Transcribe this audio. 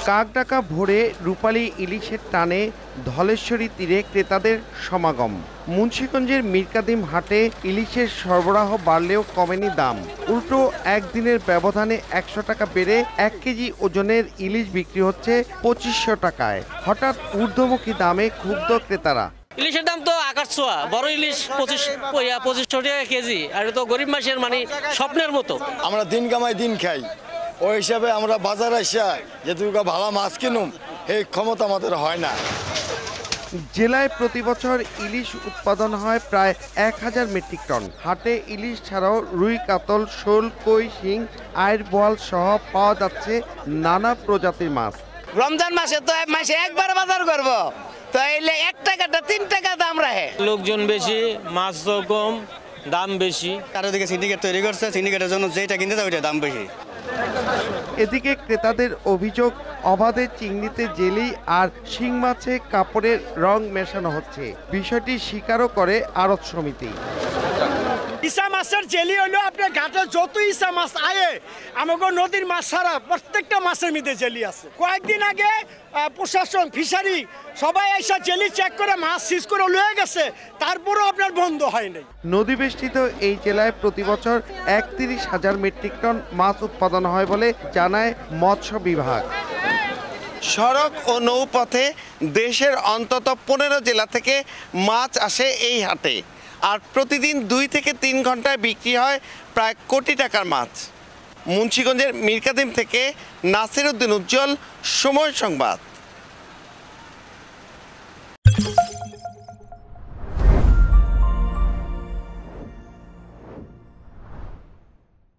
কাকডাকা ভোরে রূপালী ইলিশের টানে ধলেশ্বরী তীরে ক্রেতাদের সমাগম। মুন্সিগঞ্জের মীরকাদিম হাটে ইলিশের সরবরাহ বাড়লেও কমেনি দাম। উল্টো একদিনের ব্যবধানে ১০০ টাকা বেড়ে ১ কেজি ওজনের ইলিশ বিক্রি হচ্ছে ২৫০০ টাকায়। হঠাৎ ঊর্ধ্বমুখী দামে ক্ষুব্ধ ক্রেতারা। ইলিশের দাম তো আকাশ ছোঁয়া। বড় ইলিশ ২৫০০ টাকা কেজি, আর তো গরিব মানুষের মানে স্বপ্নের মতো। আমরা দিন কামাই দিন খাই, ওই হিসাবে আমরা বাজার আসা যেটুকু ভালো মাছ কিনুম এই ক্ষমতা আমাদের হয় না। জেলায় প্রতি বছর ইলিশ উৎপাদন হয় প্রায় ১০০০ মেট্রিক টন। হাটে ইলিশ ছাড়াও রুই, কাতল, শোল, কই, শিং, আইড়, বোয়াল সহ পাওয়া যাচ্ছে নানা প্রজাতির মাছ। রমজান মাসে তো মাসে একবার বাজার করব, তো এলে ১ টাকাটা ৩ টাকা দাম রাখে। লোকজন বেশি, মাছ তো কম, দাম বেশি। চারিদিকে সিন্ডিকেট তৈরি করছে, সিন্ডিকেটের জন্য যেটা কিনতে যায় ওইটা দাম বেশি। এদিকে ক্রেতাদের অভিযোগ, অবাধে চিংড়িতে জেলি আর শিং মাছে কাপড়ের রং মেশানো হচ্ছে। বিষয়টি স্বীকারও করে আড়ত সমিতি। ইসা মাছের জেলি হলো আপনার ঘাটে যত ইসা মাছ আয়ে আমাকে নদীর মাছ ছাড়া প্রত্যেকটা মাছের মধ্যে জেলি আছে। কয়েকদিন আগে প্রশাসন, ফিশারি সবাই এসে জেলি চেক করে মাছ সিজ করে লয়ে গেছে, তারপরেও আপনার বন্ধ হয় নাই। নদী বেষ্টিত এই জেলায় প্রতি বছর ৩১,০০০ মেট্রিক টন মাছ উৎপাদন হয় বলে জানায় মৎস্য বিভাগ। সড়ক ও নৌপথে দেশের অন্তত ১৫ জেলা থেকে মাছ আসে এই হাটে, আর প্রতিদিন ২ থেকে ৩ ঘন্টায় বিক্রি হয় প্রায় কোটি টাকার মাছ। মুন্সিগঞ্জের মীরকাদিম থেকে নাসির উদ্দিন উজ্জ্বল, সময় সংবাদ।